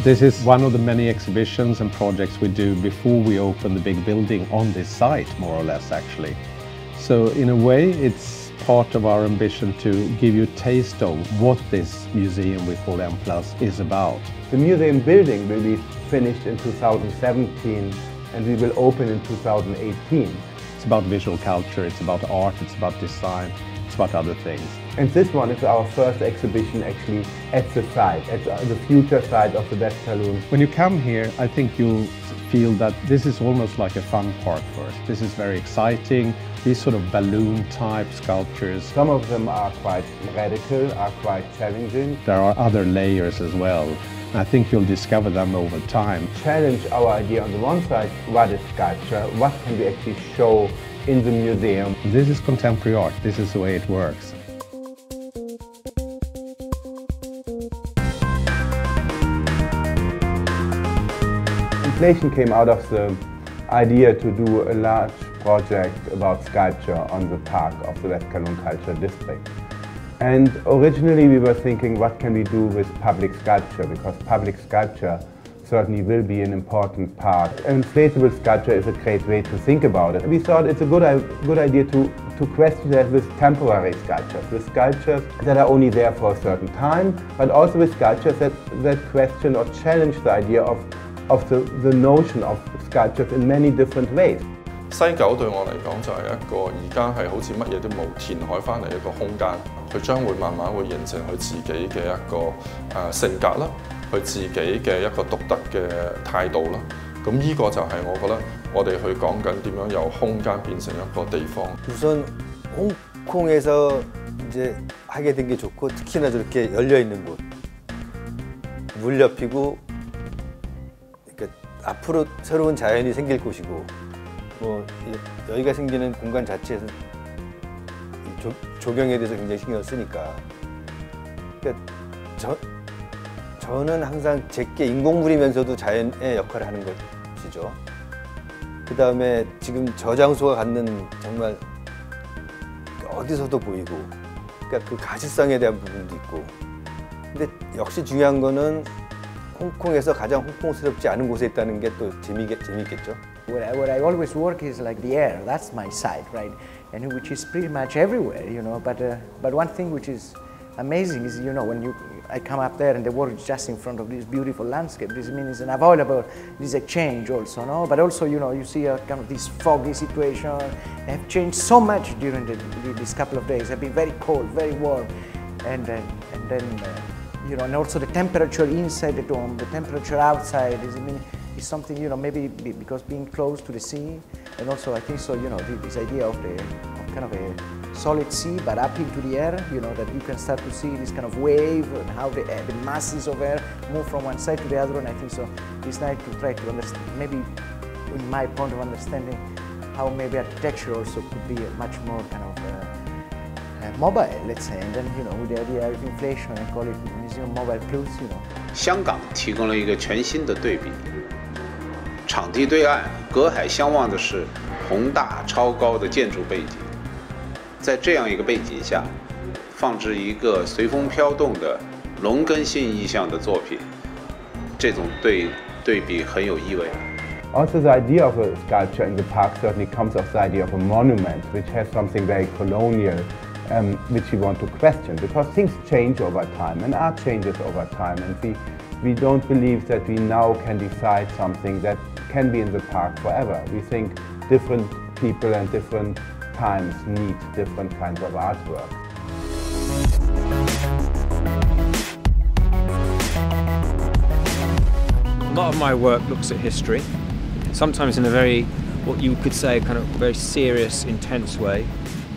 This is one of the many exhibitions and projects we do before we open the big building on this site, more or less, actually. So in a way, it's part of our ambition to give you a taste of what this museum we call M+ is about. The museum building will be finished in 2017 and we will open in 2018. It's about visual culture, it's about art, it's about design, it's about other things. And this one is our first exhibition actually at the site, at the future site of the West Kowloon. When you come here, I think you'll feel that this is almost like a fun park for us. This is very exciting, these sort of balloon-type sculptures. Some of them are quite radical, are quite challenging. There are other layers as well. I think you'll discover them over time. Challenge our idea on the one side, what is sculpture, what can we actually show in the museum. This is contemporary art, this is the way it works. Inflation came out of the idea to do a large project about sculpture on the park of the West Kowloon Cultural District. And originally we were thinking, what can we do with public sculpture, because public sculpture certainly will be an important part. Inflatable sculpture is a great way to think about it. We thought it's a good idea to question that with temporary sculptures, with sculptures that are only there for a certain time, but also with sculptures that question or challenge the idea of the notion of sculptures in many different ways. 西九對我嚟講就係一個而家係好似乜嘢都冇填海翻嚟一個空間，佢將會慢慢會形成佢自己嘅一個性格啦，佢自己嘅一個獨特嘅態度啦。咁呢個就係我覺得我哋去講緊點樣由空間變成一個地方。 우선 홍콩에서 이제 하게 된 게 좋고 특히나 저렇게 열려 있는 곳, 물 옆이고, 그러니까 앞으로 새로운 자연이 생길 곳이고. 뭐 여기가 생기는 공간 자체에서 조경에 대해서 굉장히 신경을 쓰니까 그러니까 저는 항상 제게 인공물이면서도 자연의 역할을 하는 것이죠. 그 다음에 지금 저 장소가 갖는 정말 어디서도 보이고 그러니까 그 가시성에 대한 부분도 있고 근데 역시 중요한 거는 홍콩에서 가장 홍콩스럽지 않은 곳에 있다는 게 또 재미있겠죠. What I always work is like the air. That's my side, right? And which is pretty much everywhere, you know. But one thing which is amazing is, you know, when I come up there and the world is just in front of this beautiful landscape. This means an unavoidable, this exchange also, no? But also, you know, you see a kind of this foggy situation. They have changed so much during these couple of days. They've been very cold, very warm, and then. You know, and also the temperature inside the dome, the temperature outside is something, you know, maybe because being close to the sea, and also I think so, you know, this idea of kind of a solid sea, but up into the air, you know, that you can start to see this kind of wave and how the masses of air move from one side to the other, and I think so it's nice to try to understand, maybe in my point of understanding, how maybe architecture also could be a much more kind of mobile, let's say, and then, you know, with the idea of inflation, I call it Museum Mobile Plus, you know. 香港提供了一个全新的对比，场地对岸隔海相望的是宏大超高的建筑背景，在这样一个背景下，放置一个随风飘动的龙根性意象的作品，这种对比很有意味。 Also, the idea of a sculpture in the park certainly comes of the idea of a monument, which has something very colonial. Which we want to question, because things change over time and art changes over time, and we don't believe that we now can decide something that can be in the park forever. We think different people and different times need different kinds of artwork. A lot of my work looks at history, sometimes in a very, what you could say, kind of very serious, intense way.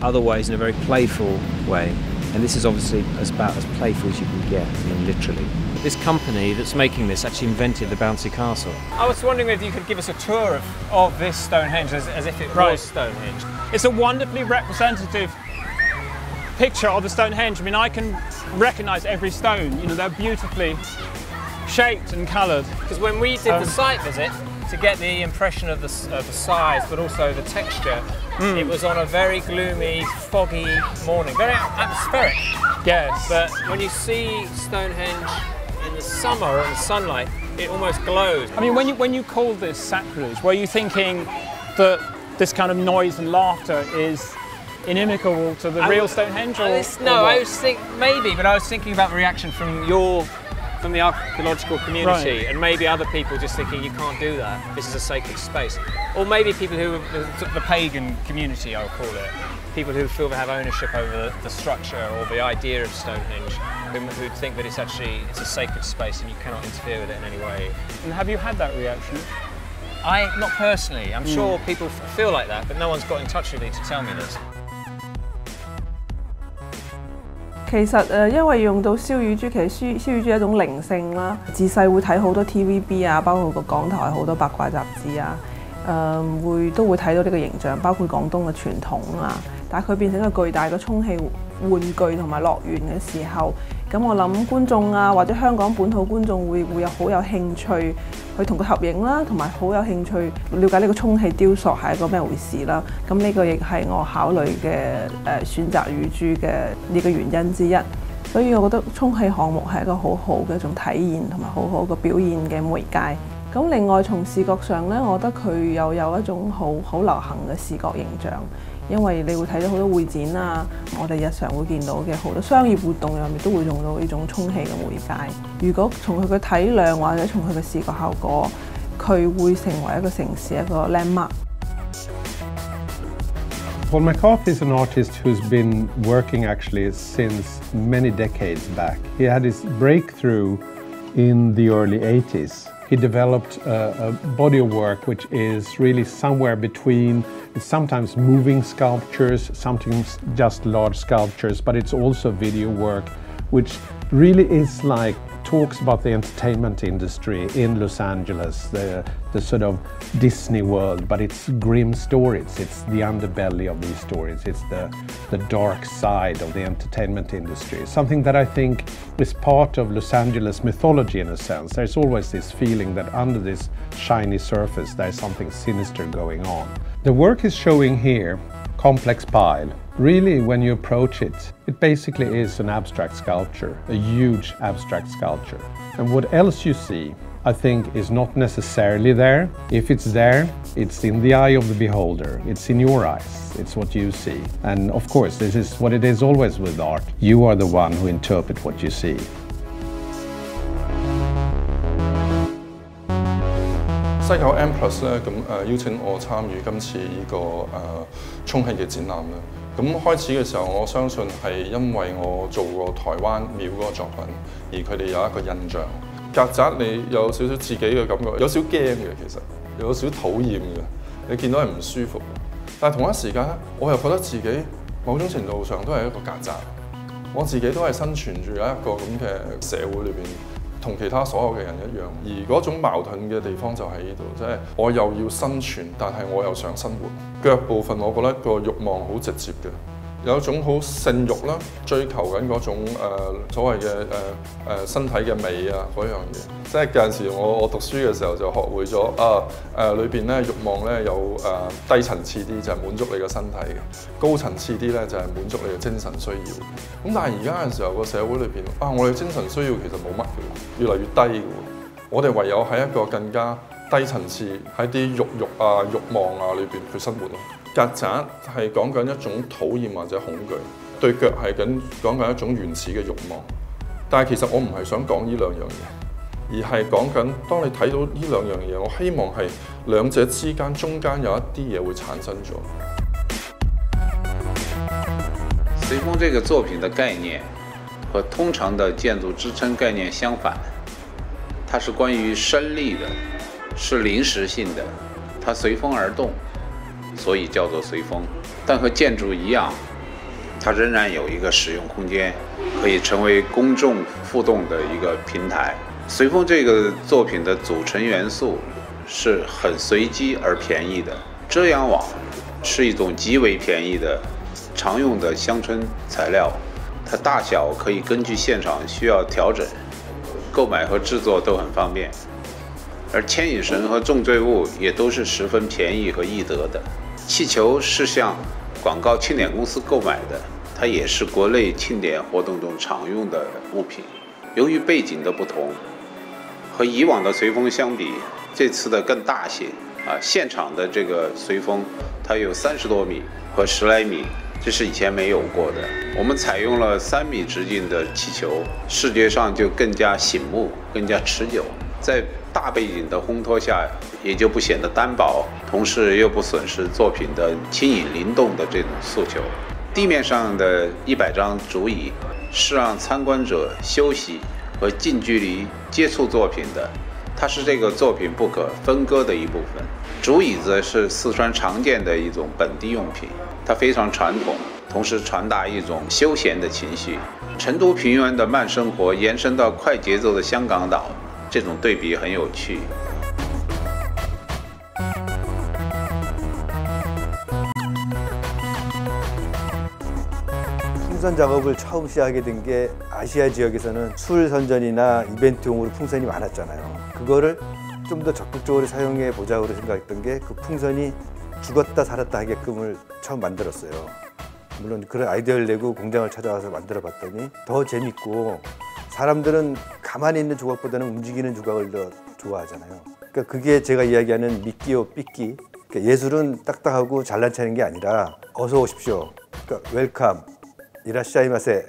Other ways in a very playful way, and this is obviously about as playful as you can get, I mean, literally. This company that's making this actually invented the bouncy castle. I was wondering if you could give us a tour of this Stonehenge as if it was Stonehenge. It's a wonderfully representative picture of the Stonehenge. I mean, I can recognise every stone, you know, they're beautifully shaped and coloured. Because when we did the site visit, to get the impression of the size, but also the texture, it was on a very gloomy, foggy morning, very atmospheric. Yes. But when you see Stonehenge in the summer or in the sunlight, it almost glows. I mean, when you called this sacrilege, were you thinking that this kind of noise and laughter is inimical to the real Stonehenge? I was thinking maybe, but I was thinking about the reaction from the archaeological community, right. and maybe other people just thinking you can't do that. This is a sacred space, or maybe people who the pagan community, I'll call it, people who feel they have ownership over the structure or the idea of Stonehenge, who think that it's a sacred space and you cannot interfere with it in any way. And have you had that reaction? Not personally. I'm sure people feel like that, but no one's got in touch with me to tell me this. 其實因為用到燒乳豬，其實燒乳豬係一種靈性啦。自細會睇好多 TVB 啊，包括個港台好多八卦雜誌啊，都會睇到呢個形象，包括廣東嘅傳統啊。但係佢變成一個巨大嘅充氣玩具同埋樂園嘅時候，咁我諗觀眾啊或者香港本土觀眾會好有興趣去同佢合影啦，同埋好有興趣了解呢個充氣雕塑係一個咩回事啦。咁呢個亦係我考慮嘅選擇乳豬嘅呢個原因之一。所以我覺得充氣項目係一個好好嘅一種體驗同埋好好嘅表現嘅媒介。咁另外從視覺上咧，我覺得佢又有一種好流行嘅視覺形象。因為你會睇到好多會展啊，我哋日常會見到嘅好多商業活動入面都會用到呢種充氣嘅媒介。如果從佢嘅體量或者從佢嘅視覺效果，佢會成為一個城市一個 landmark。Paul McCarthy is an artist who's been working actually since many decades back. He had his breakthrough in the early 80s. He developed a body of work which is really somewhere between, it's sometimes moving sculptures, sometimes just large sculptures, but it's also video work, which really is like talks about the entertainment industry in Los Angeles, the sort of Disney world, but it's grim stories. It's the underbelly of these stories. It's the dark side of the entertainment industry. Something that I think is part of Los Angeles mythology in a sense. There's always this feeling that under this shiny surface there's something sinister going on. The work is showing here, complex pile. Really, when you approach it, it basically is an abstract sculpture, a huge abstract sculpture. And what else you see, I think, is not necessarily there. If it's there, it's in the eye of the beholder. It's in your eyes. It's what you see. And of course, this is what it is always with art. You are the one who interprets what you see. 西九 M+ 咧，邀請我參與今次呢個充氣嘅展覽啦。咁開始嘅時候，我相信係因為我做過台灣廟嗰個作品，而佢哋有一個印象。曱甴你有少少自己嘅感覺，有少驚嘅其實，有少討厭嘅，你見到係唔舒服。但係同一時間咧，我又覺得自己某種程度上都係一個曱甴，我自己都係生存住喺一個咁嘅社會裏邊。同其他所有嘅人一樣，而嗰種矛盾嘅地方就喺呢度，即係我又要生存，但係我又想生活。腳部分我覺得個慾望好直接嘅，有一種好性慾啦，追求緊嗰種所謂嘅身體嘅美啊嗰樣嘢。即係有陣時我讀書嘅時候就學會咗裏邊咧慾望咧有低層次啲就係滿足你個身體嘅，高層次啲咧就係滿足你嘅精神需要。咁但係而家嘅時候個社會裏邊我哋精神需要其實冇乜嘅，越嚟越低嘅。我哋唯有喺一個更加低層次喺啲慾望啊裏邊去生活咯。曱甴係講緊一種討厭或者恐懼，對腳係講緊一種原始嘅慾望。但係其實我唔係想講呢兩樣嘢，而係講緊當你睇到呢兩樣嘢，我希望係兩者之間中間有一啲嘢會產生咗。随风这个作品的概念和通常的建筑支撑概念相反，它是关于生力的，是临时性的，它随风而动，所以叫做随风。但和建筑一样，它仍然有一个使用空间，可以成为公众互动的一个平台。随风这个作品的组成元素是很随机而便宜的，遮阳网是一种极为便宜的常用的乡村材料，它大小可以根据现场需要调整，购买和制作都很方便。而牵引绳和重坠物也都是十分便宜和易得的。气球是向广告庆典公司购买的，它也是国内庆典活动中常用的物品。由于背景的不同和以往的随风相比，这次的更大些现场的这个随风，它有30多米和10来米，这是以前没有过的。我们采用了3米直径的气球，视觉上就更加醒目，更加持久。在大背景的烘托下，也就不显得单薄，同时又不损失作品的轻盈灵动的这种诉求。地面上的100张竹椅是让参观者休息和近距离接触作品的，它是这个作品不可分割的一部分。竹椅子是四川常见的一种本地用品，它非常传统，同时传达一种休闲的情绪。成都平原的慢生活延伸到快节奏的香港岛，这种对比很有趣。 풍선 작업을 처음 시작하게 된 게 아시아 지역에서는 술 선전이나 이벤트용으로 풍선이 많았잖아요. 그거를 좀 더 적극적으로 사용해 보자고 생각했던 게 그 풍선이 죽었다 살았다 하게끔을 처음 만들었어요. 물론 그런 아이디어를 내고 공장을 찾아와서 만들어 봤더니 더 재밌고 사람들은 가만히 있는 조각보다는 움직이는 조각을 더 좋아하잖아요. 그러니까 그게 제가 이야기하는 미끼요 삐끼. 그러니까 예술은 딱딱하고 잘난 체하는 게 아니라 어서 오십시오. 그러니까 웰컴. 이라시아이마세를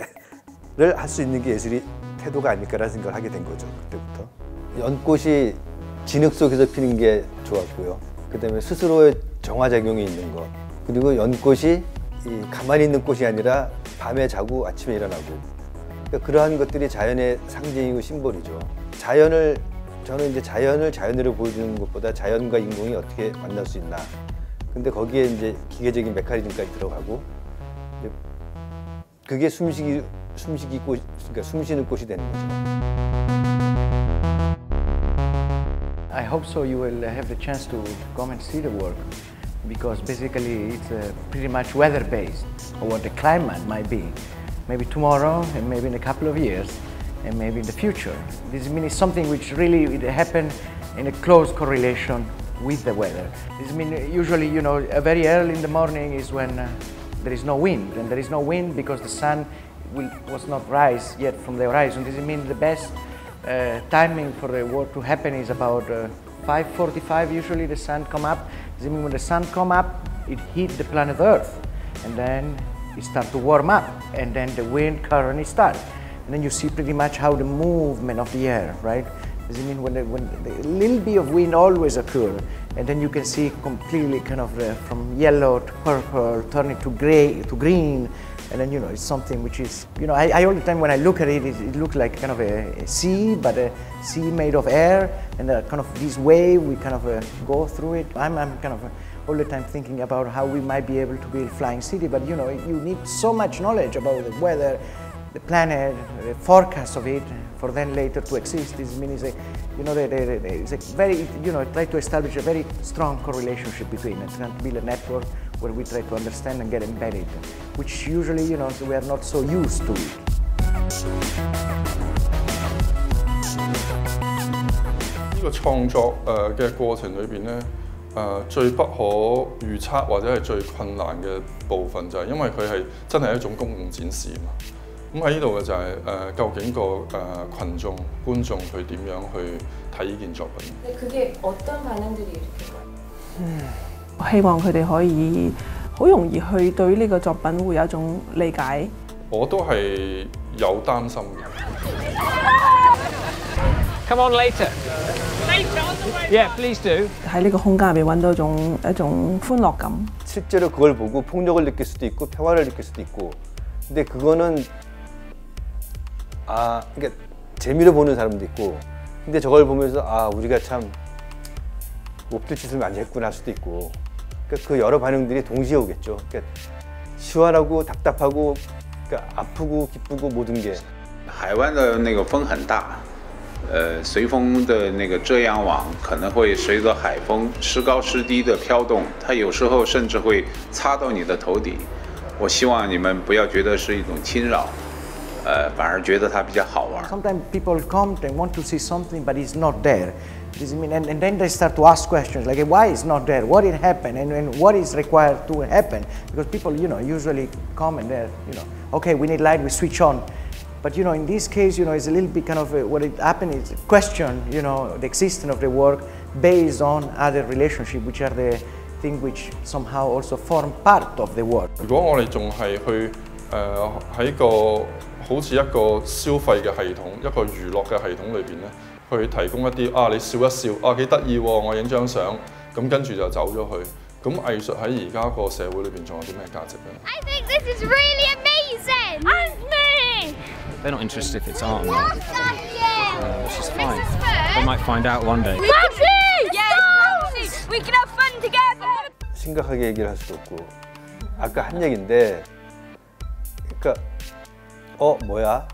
할 수 있는 게 예술이 태도가 아닐까라는 생각을 하게 된 거죠. 그때부터. 연꽃이 진흙 속에서 피는 게 좋았고요. 그다음에 스스로의 정화작용이 있는 것. 그리고 연꽃이 가만히 있는 꽃이 아니라 밤에 자고 아침에 일어나고. 그러니까 그러한 것들이 자연의 상징이고 심볼이죠. 저는 이제 자연을 자연으로 보여주는 것보다 자연과 인공이 어떻게 만날 수 있나. 근데 거기에 이제 기계적인 메커니즘까지 들어가고. 그게 숨쉬기 꽃, 그러니까 숨쉬는 꽃이 되는 거죠. I hope so you will have the chance to come and see the work, because basically it's pretty much weather-based, or what the climate might be. Maybe tomorrow, and maybe in a couple of years, and maybe in the future. This means something which really happens in a close correlation with the weather. This means usually, you know, very early in the morning is when there is no wind, and there is no wind because the sun was not rise yet from the horizon. This means the best timing for the work to happen is about 5:45. Usually the sun come up. This means when the sun come up, it hit the planet Earth, and then it starts to warm up, and then the wind current starts, and then you see pretty much how the movement of the air, right? Does it mean when a little bit of wind always occurs, and then you can see completely kind of from yellow to purple, turning to gray to green, and then, you know, it's something which is, you know, I all the time when I look at it, it looks like kind of a sea, but a sea made of air, and kind of this wave, we kind of go through it. I'm kind of all the time thinking about how we might be able to build a flying city, but, you know, you need so much knowledge about the weather, the planet, the forecast of it, for then later to exist. This means, you know, it's a very, you know, try to establish a very strong correlation between it, trying to build a network where we try to understand and get embedded, which usually, you know, we are not so used to it. 呢個創作嘅過程裏邊咧，最不可預測或者係最困難嘅部分就係因為佢係真係一種公共展示嘛。咁喺呢度嘅就係究竟個群眾觀眾佢點樣去睇呢件作品？그게어떤반응들이 이렇게？希望佢哋可以好容易去對呢個作品會有一種理解。我都係有擔心嘅。Come on later. Yeah, please do. 喺呢個空間入邊揾到一種歡樂感。 실제로 그걸 보고 폭력을 느낄 수도 있고 평화를 느낄 수도 있고. 근데 그거는 그러니까 재미로 보는 사람도 있고, 근데 저걸 보면서 우리가 참 못될 짓을 많이 했구나 할 수도 있고, 그러니까 그 여러 반응들이 동시에 오겠죠. 그러니까 시원하고 답답하고, 그러니까 아프고 기쁘고 모든 게. 海湾的那个风很大，随风的那个遮阳网可能会随着海风时高时低的飘动，它有时候甚至会擦到你的头顶。我希望你们不要觉得是一种侵扰。 反而觉得它比较好玩。Sometimes people come and want to see something, but it's not there. This mean, and then they start to ask questions like, why it's not there? What did happen? And what is required to happen? Because people, you know, usually come and they're, you know, okay, we need light, we switch on. But you know, in this case, you know, it's a little bit kind of what it happened is question, you know, the existence of the work based on other relationships, which are the things which somehow also form part of the work. 如果我哋仲係去喺個好似一個消費嘅系統、一個娛樂嘅系統裏邊咧，去提供一啲你笑一笑幾得意喎，我影張相，咁跟住就走咗去。咁藝術喺而家個社會裏邊仲有啲咩價值咧 I think this is really amazing! And me! They're not interested if it's art or not, which is fine. They might find out one day. Yes! We can have fun together! 심각하게 얘기를 할 수도 없고 아까 한 얘기인데 그러니까 뭐야?